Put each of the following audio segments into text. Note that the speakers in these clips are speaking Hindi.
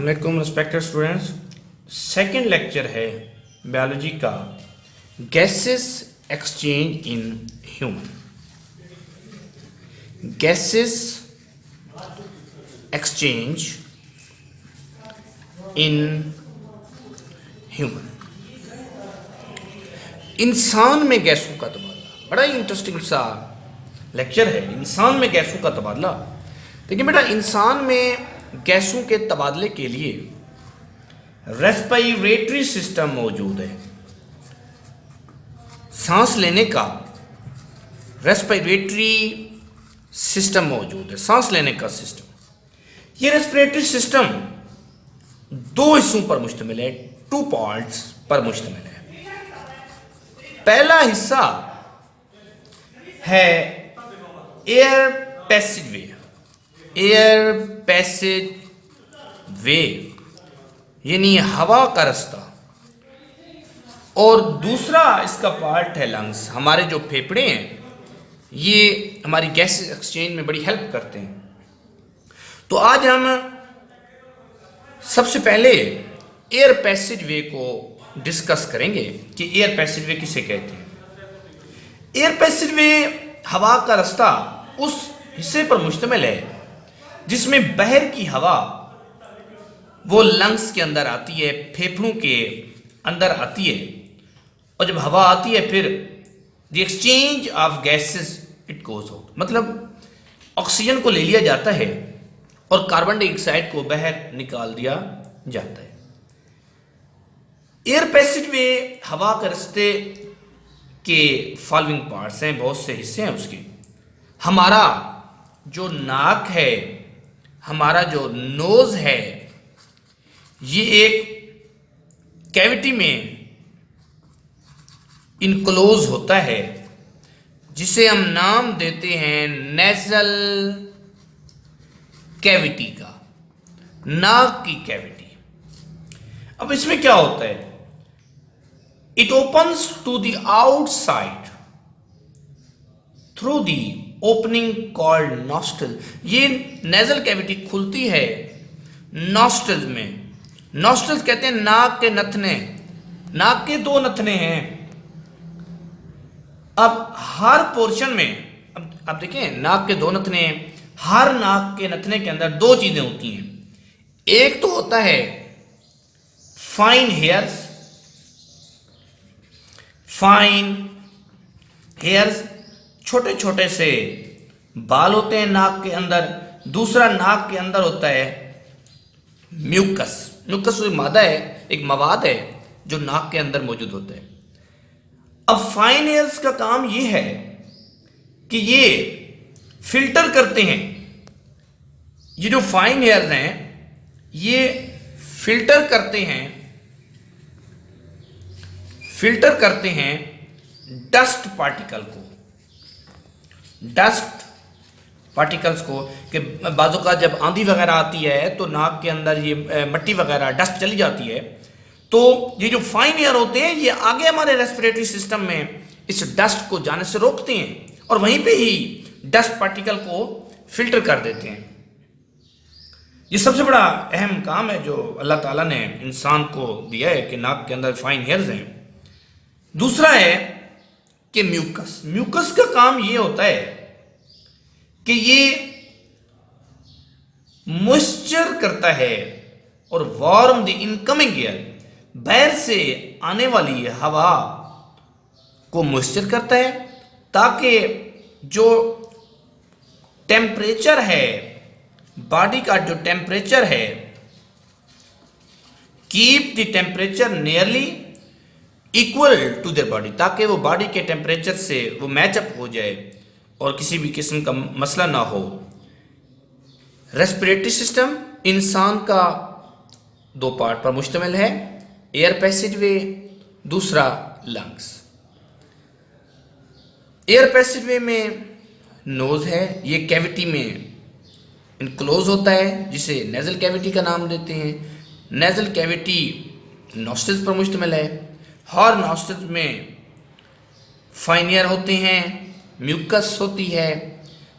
अस्सलाम वालेकुम रिस्पेक्टेड स्टूडेंट्स। सेकंड लेक्चर है बायोलॉजी का, gases exchange in human. Gases exchange in human. इंसान में गैसों का तबादला, बड़ा ही इंटरेस्टिंग सा लेक्चर है। इंसान में गैसों का तबादला। देखिए बेटा, इंसान में गैसों के तबादले के लिए रेस्पिरेटरी सिस्टम मौजूद है। सांस लेने का रेस्पिरेटरी सिस्टम मौजूद है, सांस लेने का सिस्टम। ये रेस्पिरेटरी सिस्टम दो हिस्सों पर मुश्तमिल है, टू पार्ट्स पर मुश्तमिल है। पहला हिस्सा है एयर पैसेज वे। एयर पैसेज वे यानी हवा का रास्ता, और दूसरा इसका पार्ट है लंग्स। हमारे जो फेफड़े हैं ये हमारी गैस एक्सचेंज में बड़ी हेल्प करते हैं। तो आज हम सबसे पहले एयर पैसेज वे को डिस्कस करेंगे कि एयर पैसेज वे किसे कहते हैं। एयर पैसेज वे हवा का रास्ता उस हिस्से पर मुश्तमिल है जिसमें बाहर की हवा वो लंग्स के अंदर आती है, फेफड़ों के अंदर आती है, और जब हवा आती है फिर the exchange of gases it goes out. मतलब ऑक्सीजन को ले लिया जाता है और कार्बन डाइऑक्साइड को बाहर निकाल दिया जाता है। एयर पैसेज वे हवा के रास्ते के फॉलोइंग पार्ट्स हैं, बहुत से हिस्से हैं उसके। हमारा जो नाक है, हमारा जो नोज है, ये एक कैविटी में इनक्लोज होता है जिसे हम नाम देते हैं नेजल कैविटी का, नाक की कैविटी। अब इसमें क्या होता है, it opens to the outside through the opening called nostril. ये नेजल कैविटी खुलती है नॉस्ट्रल्स में। नॉस्ट्रल्स कहते हैं नाक के नथने। नाक के दो नथने हैं। अब हर पोर्शन में, अब देखिए, नाक के दो नथने, हर नाक के नथने के अंदर दो चीजें होती हैं। एक तो होता है फाइन हेयर्स। फाइन हेयर्स छोटे छोटे से बाल होते हैं नाक के अंदर। दूसरा नाक के अंदर होता है म्यूकस। म्यूकस एक मादा है, एक मवाद है जो नाक के अंदर मौजूद होता है। अब फाइन हेयर्स का काम ये है कि ये फिल्टर करते हैं। ये जो फाइन हेयर्स हैं ये फिल्टर करते हैं डस्ट पार्टिकल्स को कि बाजू का जब आंधी वगैरह आती है तो नाक के अंदर ये मट्टी वगैरह डस्ट चली जाती है, तो ये जो फाइन एयर होते हैं ये आगे हमारे रेस्पिरेटरी सिस्टम में इस डस्ट को जाने से रोकते हैं और वहीं पे ही डस्ट पार्टिकल को फिल्टर कर देते हैं। ये सबसे बड़ा अहम काम है जो अल्लाह ताला ने इंसान को दिया है कि नाक के अंदर फाइन हेयर्स हैं। दूसरा है कि म्यूकस का काम ये होता है कि ये मॉइस्चर करता है और वार्म द इनकमिंग एयर, बाहर से आने वाली हवा को मॉइस्चर करता है ताकि जो टेम्परेचर है, बॉडी का जो टेम्परेचर है, keep the temperature nearly equal to their body, ताकि वो बॉडी के टेम्परेचर से वो मैचअप हो जाए और किसी भी किस्म का मसला ना हो। रेस्पिरेटरी सिस्टम इंसान का दो पार्ट पर मुश्तमिल है, एयर पैसेज वे, दूसरा लंग्स। एयर पैसेज वे में नोज है, ये कैविटी में इनक्लोज होता है जिसे नेजल कैविटी का नाम देते हैं। नेजल कैविटी नॉस्ट्रल्स पर मुश्तमिल है। हर नॉस्ट्रल्स में फाइन एयर होते हैं, म्यूकस होती है।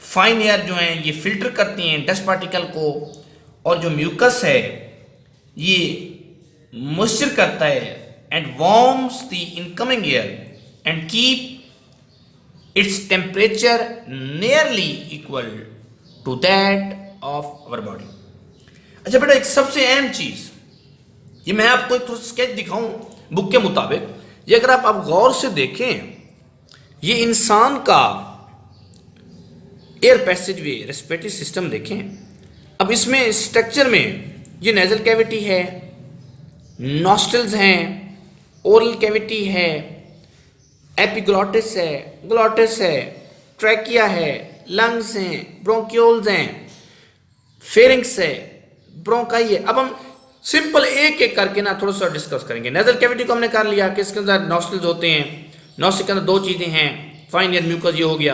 फाइन एयर जो हैं ये फिल्टर करती हैं डस्ट पार्टिकल को, और जो म्यूकस है ये मॉइस्चर करता है and warms the incoming air and keep its temperature nearly equal to that of our body. अच्छा बेटा, एक सबसे अहम चीज, ये मैं आपको एक स्केच दिखाऊं बुक के मुताबिक, ये अगर आप गौर से देखें, ये इंसान का एयर पैसेज वे रेस्पिरेटरी सिस्टम देखें। अब इसमें स्ट्रक्चर में ये नेजल कैविटी है, नॉस्ट्रल्स हैं, ओरल कैविटी है, एपिग्लॉटिस है, ग्लॉटिस है, ट्रैकिया है, लंग्स हैं, ब्रोंक्यूल्स हैं, फेरिंक्स है, ब्रोंकाई है। अब हम सिंपल एक एक करके ना थोड़ा सा डिस्कस करेंगे। नेजल कैविटी को हमने कर लिया कि इसके अंदर नॉस्ट्रल्स होते हैं, नॉस्ट्रल के अंदर दो चीजें हैं, फाइन एयर म्यूकस, ये हो गया।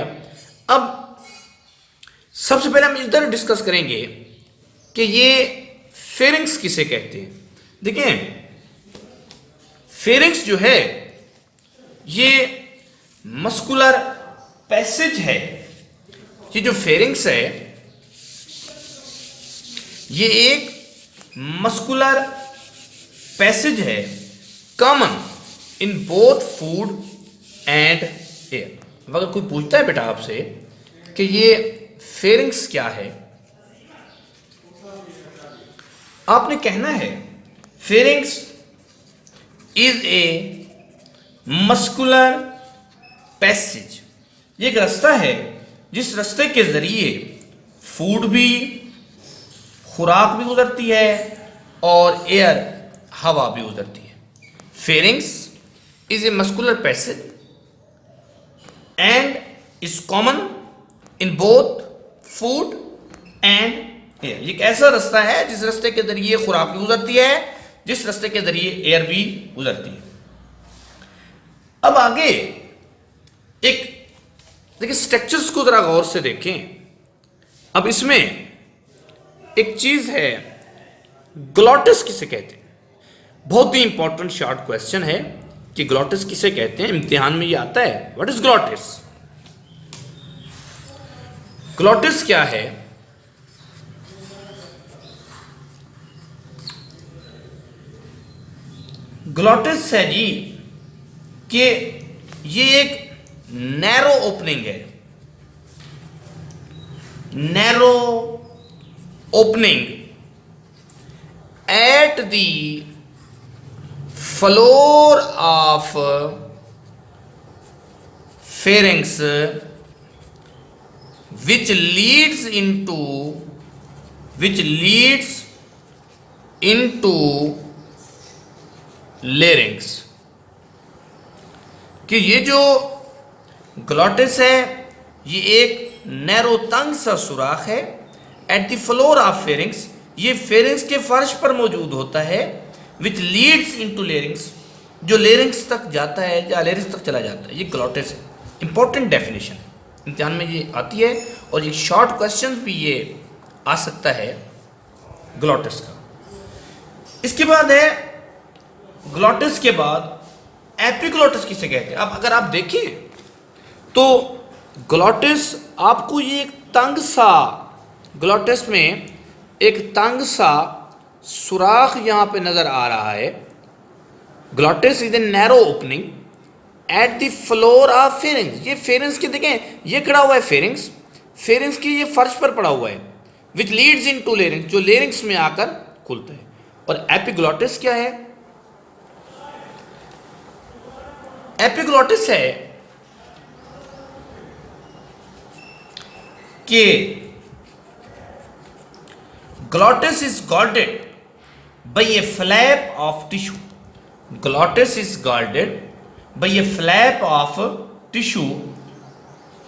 अब सबसे पहले हम इधर डिस्कस करेंगे कि ये फेरिंक्स किसे कहते हैं। देखिए, फेरिंक्स जो है ये मस्कुलर पैसेज है। ये जो फेरिंक्स है ये एक मस्कुलर पैसेज है, common in both food and air. अगर कोई पूछता है बेटा आपसे कि ये फेरिंक्स क्या है, आपने कहना है pharynx is a muscular passage. ये एक रास्ता है जिस रास्ते के जरिए फूड भी, खुराक भी गुजरती है और एयर, हवा भी गुजरती है। Pharynx is a muscular passage and is common in both food and air. ये एक ऐसा रास्ता है जिस रास्ते के जरिए खुराक भी गुजरती है, जिस रास्ते के जरिए एयर भी गुजरती है। अब आगे एक देखिए, स्ट्रक्चर्स को जरा गौर से देखें। अब इसमें एक चीज है, ग्लॉटिस किसे कहते हैं। बहुत ही इंपॉर्टेंट शॉर्ट क्वेश्चन है कि ग्लॉटिस किसे कहते हैं, इम्तिहान में ये आता है। What is glottis? ग्लॉटिस क्या है? ग्लॉटिस है जी कि ये एक नैरो ओपनिंग है, narrow opening at the floor of pharynx which leads into larynx। कि ये जो ग्लॉटिस है ये एक नैरो तंग सा सुराख है at the floor of pharynx. ये फेरिंग्स के फर्श पर मौजूद होता है, विच लीड्स इनटू लेरिंग्स, जो लेरिंग्स तक जाता है या लेरिंग्स तक चला जाता है। ये ग्लॉटिस है। इंपॉर्टेंट डेफिनेशन इम्तिहान में ये आती है और ये शॉर्ट क्वेश्चन भी ये आ सकता है ग्लॉटिस का। इसके बाद है, ग्लॉटिस के बाद एपिग्लॉटिस किसे कहते हैं। अब अगर आप देखें तो ग्लॉटिस आपको ये एक तंग सा, ग्लॉटिस में एक तंग सा सुराख यहां पे नजर आ रहा है। Glottis is a narrow opening at the floor of pharynx. ये फेरिंग्स के देखें, ये खड़ा हुआ है फेरिंग्स, फेरिंग्स की ये फर्श पर पड़ा हुआ है, विच लीड्स इनटू लेरिंग्स, जो लेरिंग्स में आकर खुलता है। और एपिग्लॉटिस क्या है? एपिग्लॉटिस है कि glottis is guarded by a flap of tissue. Glottis is guarded by a flap of tissue.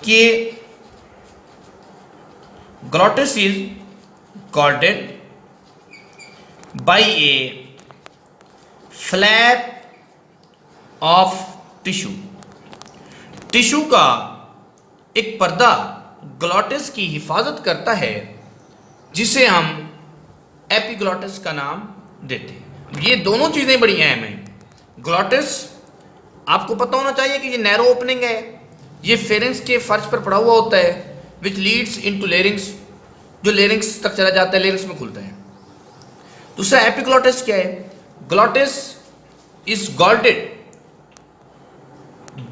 के glottis is guarded by a flap of tissue. Tissue का एक पर्दा ग्लॉटिस की हिफाजत करता है, जिसे हम एपिग्लॉटिस का नाम देते हैं। ये दोनों चीज़ें बड़ी अहम हैं। ग्लॉटिस आपको पता होना चाहिए कि ये नैरो ओपनिंग है, ये फेरिंग्स के फर्श पर पड़ा हुआ होता है, विच लीड्स इनटू लेरिंग्स, जो लेरिंग्स तक चला जाता है, लेरिंग्स में खुलता है। दूसरा एपिग्लॉटिस क्या है? Glottis is guarded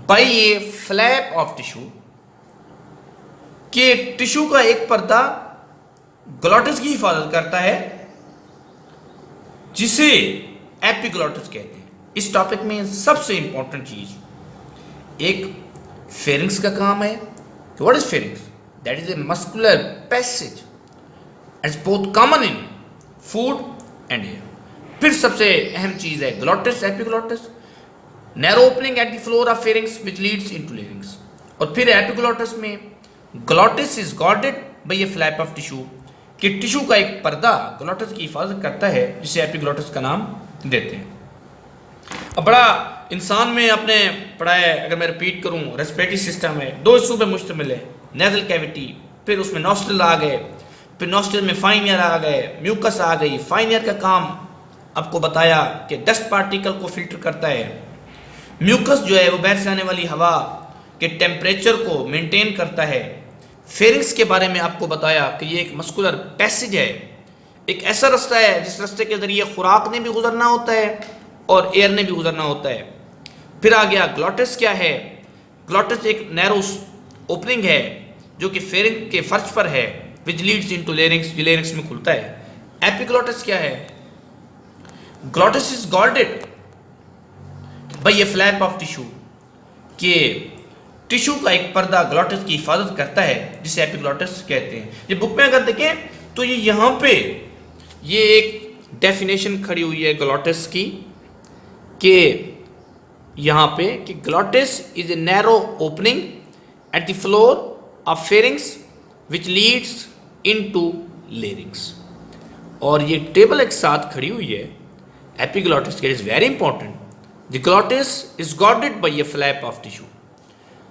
by a flap of tissue, कि टिश्यू का एक पर्दा ग्लॉटिस की हिफाजत करता है, जिसे एपिग्लॉटिस कहते हैं। इस टॉपिक में सबसे इंपॉर्टेंट चीज, एक फेरिंग्स का काम है। What is pharynx? That is a muscular passage and both common in food and air. फिर सबसे अहम चीज है glottis, epiglottis, narrow opening at the floor of pharynx which Leeds into larynx. और फिर एपिग्लॉटिस में glottis is guarded by a flap of tissue, कि टिश्यू का एक पर्दा ग्लॉटिस की हिफाजत करता है, जिसे एपिग्लॉटिस का नाम देते हैं। अब बड़ा इंसान में आपने पढ़ा है, अगर मैं रिपीट करूं, रेस्पिरेटरी सिस्टम है, दो हिस्सों पे मुश्तमिल है, नेजल कैविटी, फिर उसमें नॉस्ट्रल आ गए, फिर नॉस्ट्रल में फाइन ईयर आ गए, म्यूकस आ गई। फाइन ईयर का काम आपको बताया कि डस्ट पार्टिकल को फिल्टर करता है। म्यूकस जो है वो बाहर से आने वाली हवा के टेम्परेचर को मेंटेन करता है। फेरिंग्स के बारे में आपको बताया कि ये एक मस्कुलर पैसेज है, एक ऐसा रास्ता है जिस रास्ते के जरिए खुराक ने भी गुजरना होता है और एयर ने भी गुजरना होता है। फिर आ गया ग्लॉटिस क्या है? ग्लॉटिस एक नैरो ओपनिंग है जो कि फेरिंग के फर्श पर है, which leads into larynx, larynx में खुलता है। एपिग्लॉटिस क्या है? Glottis is guarded by a flap of tissue, कि टिश्यू का एक पर्दा ग्लॉटिस की हिफाजत करता है, जिसे एपिग्लॉटिस कहते हैं। ये बुक में अगर देखें तो ये यहाँ पे ये एक डेफिनेशन खड़ी हुई है ग्लॉटिस की, कि यहाँ पे कि glottis is a narrow opening at the floor of pharynx which leads into larynx. और ये टेबल एक साथ खड़ी हुई है एपिग्लॉटिस के। Is very important. The glottis is guarded by a flap of tissue,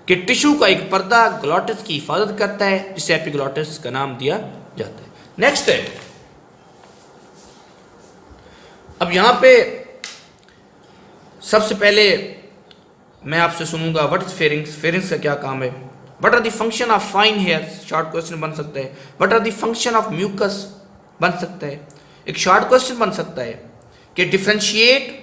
कि टिश्यू का एक पर्दा ग्लॉटिस की हिफाजत करता है, जिसे एपिग्लॉटिस का नाम दिया जाता है। नेक्स्ट है, अब यहां पे सबसे पहले मैं आपसे सुनूंगा व्हाट इज फेरिंग्स, फेरिंग्स का क्या काम है। What are the function of fine hairs, short question बन सकता है। What are the function of mucus बन सकता है। एक शॉर्ट क्वेश्चन बन सकता है कि differentiate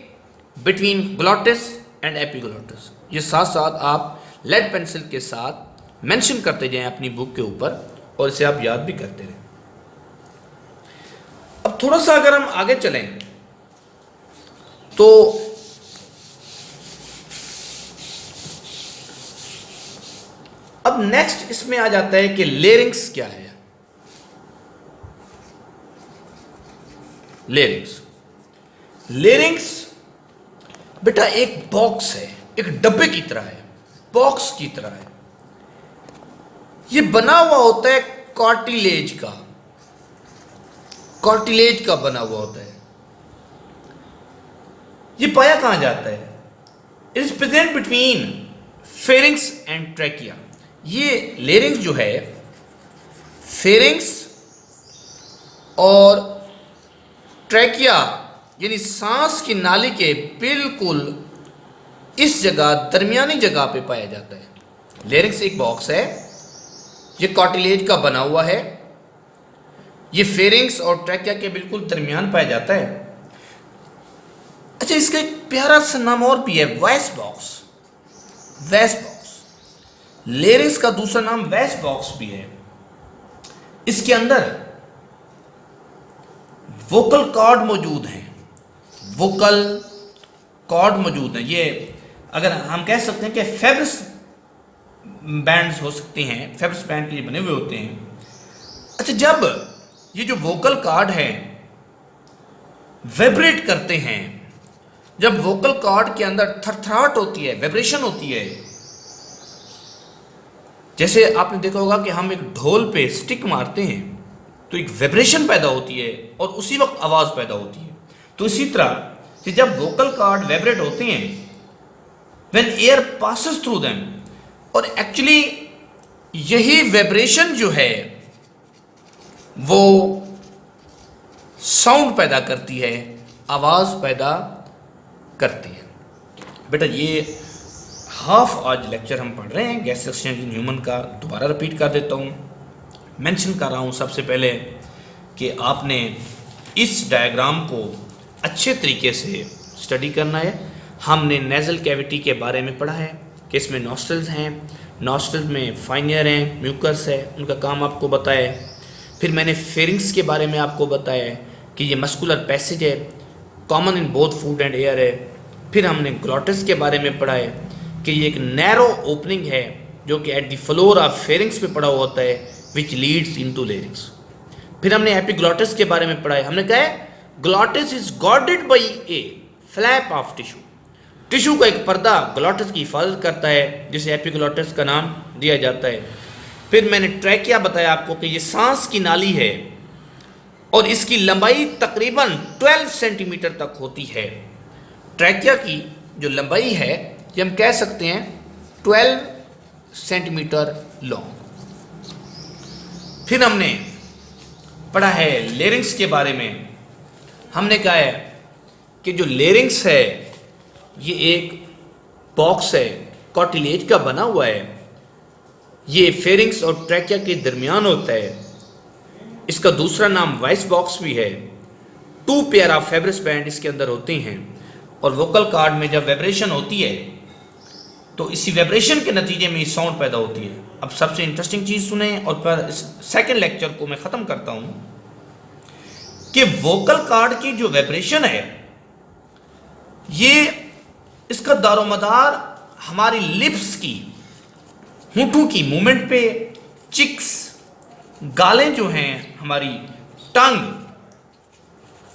between glottis and epiglottis. ये साथ साथ आप लेड पेंसिल के साथ मेंशन करते जाएं अपनी बुक के ऊपर, और इसे आप याद भी करते रहें। अब थोड़ा सा अगर हम आगे चलें तो अब नेक्स्ट इसमें आ जाता है कि लेरिंग्स क्या है। लेरिंग्स, लेरिंग्स बेटा एक बॉक्स है, एक डब्बे की तरह है, बॉक्स की तरह है। ये बना हुआ होता है कार्टिलेज का, कार्टिलेज का बना हुआ होता है। ये पाया कहां जाता है? It is present between pharynx and trachea. ये लेरिंग्स जो है, फेरिंग्स और ट्रैकिया यानी सांस की नाली के बिल्कुल इस जगह, दरमियानी जगह पे पाया जाता है। लेरिंग्स एक बॉक्स है, ये कार्टिलेज का बना हुआ है, ये फेरिंग्स और ट्रैकिया के बिल्कुल दरमियान पाया जाता है। अच्छा, इसका एक प्यारा सा नाम और भी है, voice box. Voice box, larynx का दूसरा नाम वॉइस बॉक्स भी है। इसके अंदर वोकल कॉर्ड मौजूद हैं, वोकल कॉर्ड मौजूद हैं। ये अगर हम कह सकते हैं कि फेब्रस बैंड्स हो सकते हैं, फेब्रस बैंड के लिए बने हुए होते हैं। अच्छा, जब ये जो वोकल कॉर्ड है वाइब्रेट करते हैं, जब वोकल कॉर्ड के अंदर थरथराहट होती है, वाइब्रेशन होती है, जैसे आपने देखा होगा कि हम एक ढोल पे स्टिक मारते हैं तो एक वाइब्रेशन पैदा होती है और उसी वक्त आवाज पैदा होती है। तो इसी तरह कि जब वोकल कॉर्ड वाइब्रेट होते हैं, when air passes through them, और एक्चुअली यही वाइब्रेशन जो है वो साउंड पैदा करती है, आवाज पैदा करती है। बेटा ये हाफ आज लेक्चर हम पढ़ रहे हैं गैस एक्सचेंज इन ह्यूमन का। दोबारा रिपीट कर देता हूँ, मेंशन कर रहा हूँ सबसे पहले कि आपने इस डायग्राम को अच्छे तरीके से स्टडी करना है। हमने नेज़ल कैविटी के बारे में पढ़ा है कि इसमें नॉस्ट्रल्स हैं, नॉस्ट्रल में फाइन ईयर है, म्यूकस है, उनका काम आपको बताया है। फिर मैंने फेरिंग्स के बारे में आपको बताया है कि ये मस्कुलर पैसेज है, common in both food and air है। फिर हमने ग्लॉटिस के बारे में पढ़ा है कि ये एक नैरो ओपनिंग है जो कि at the floor of pharynx पे पड़ा हुआ होता है, विच लीड्स इनटू लेरिंग्स। फिर हमने एपिग्लॉटिस के बारे में पढ़ा है। हमने कहा है glottis is guarded by a flap of tissue. Tissue का एक पर्दा ग्लॉटिस की हिफाजत करता है, जिसे एपिग्लॉटिस का नाम दिया जाता है। फिर मैंने ट्रैकिया बताया आपको कि ये सांस की नाली है और इसकी लंबाई तकरीबन 12 सेंटीमीटर तक होती है। ट्रैकिया की जो लंबाई है ये हम कह सकते हैं 12 सेंटीमीटर लॉन्ग। फिर हमने पढ़ा है लेरिंग्स के बारे में। हमने कहा है कि जो लेरिंग्स है ये एक बॉक्स है, कार्टिलेज का बना हुआ है। ये फेरिंग्स और ट्रैकिया के दरमियान होता है। इसका दूसरा नाम वॉइस बॉक्स भी है। 2 पेयर ऑफ फेब्रिस बैंड इसके अंदर होते हैं और वोकल कॉर्ड में जब वाइब्रेशन होती है तो इसी वाइब्रेशन के नतीजे में साउंड पैदा होती है। अब सबसे इंटरेस्टिंग चीज़ सुने और फिर इस सेकेंड लेक्चर को मैं ख़त्म करता हूँ कि वोकल कॉर्ड की जो वाइब्रेशन है ये इसका दारोमदार हमारी लिप्स की, होंठों की मूवमेंट पे, चिक्स, गालें जो हैं, हमारी टंग,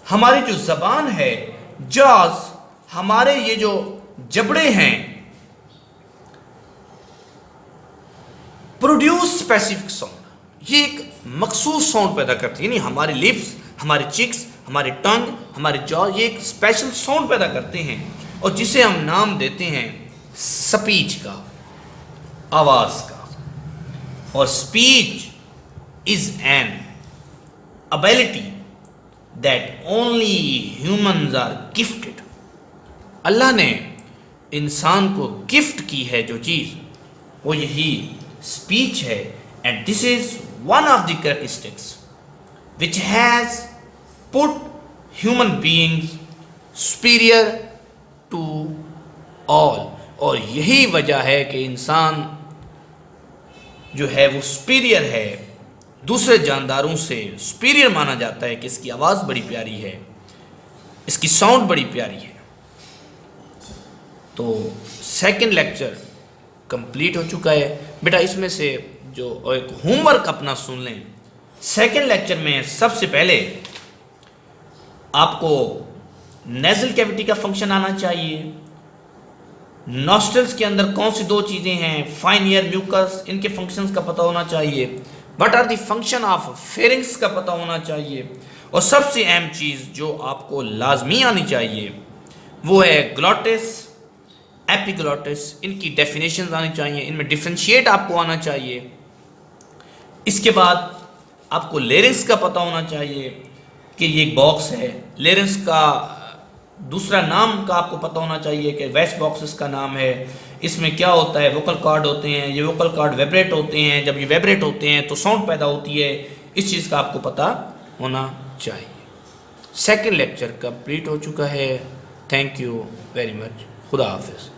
हमारी जो जबान है, जॉज, हमारे ये जो जबड़े हैं, प्रोड्यूस स्पेसिफिक साउंड। ये एक मखसूस साउंड पैदा करती है, यानी हमारी लिप्स, हमारे चिक्स, हमारे टंग, हमारे जॉ ये एक स्पेशल साउंड पैदा करते हैं और जिसे हम नाम देते हैं स्पीच का, आवाज का। और speech is an ability that only humans are gifted. Allah ने इंसान को गिफ्ट की है जो चीज, वो यही स्पीच है। And this is one of the characteristics which has put human beings superior to all। और यही वजह है कि इंसान जो है वो सुपीरियर है, दूसरे जानदारों से सुपीरियर माना जाता है कि इसकी आवाज़ बड़ी प्यारी है, इसकी साउंड बड़ी प्यारी है। तो सेकंड लेक्चर कंप्लीट हो चुका है बेटा। इसमें से जो एक होमवर्क अपना सुन लें। सेकेंड लेक्चर में सबसे पहले आपको नेज़ल कैविटी का फंक्शन आना चाहिए, नॉस्ट्रल्स के अंदर कौन सी 2 चीज़ें हैं, फाइन ईयर, म्यूकस, इनके फंक्शंस का पता होना चाहिए, what are the function of pharynx का पता होना चाहिए, और सबसे अहम चीज़ जो आपको लाजमी आनी चाहिए वो है ग्लॉटिस, एपिग्लॉटिस, इनकी डेफिनेशन आनी चाहिए, इनमें डिफ्रेंशिएट आपको आना चाहिए। इसके बाद आपको लेरिंग्स का पता होना चाहिए कि ये एक बॉक्स है। लेरिंग्स का दूसरा नाम का आपको पता होना चाहिए कि वेस्ट बॉक्स इसका नाम है। इसमें क्या होता है, वोकल कॉर्ड होते हैं, ये वोकल कॉर्ड वाइब्रेट होते हैं, जब ये वाइब्रेट होते हैं तो साउंड पैदा होती है। इस चीज़ का आपको पता होना चाहिए। सेकंड लेक्चर कंप्लीट हो चुका है। Thank you very much. खुदा हाफिज़।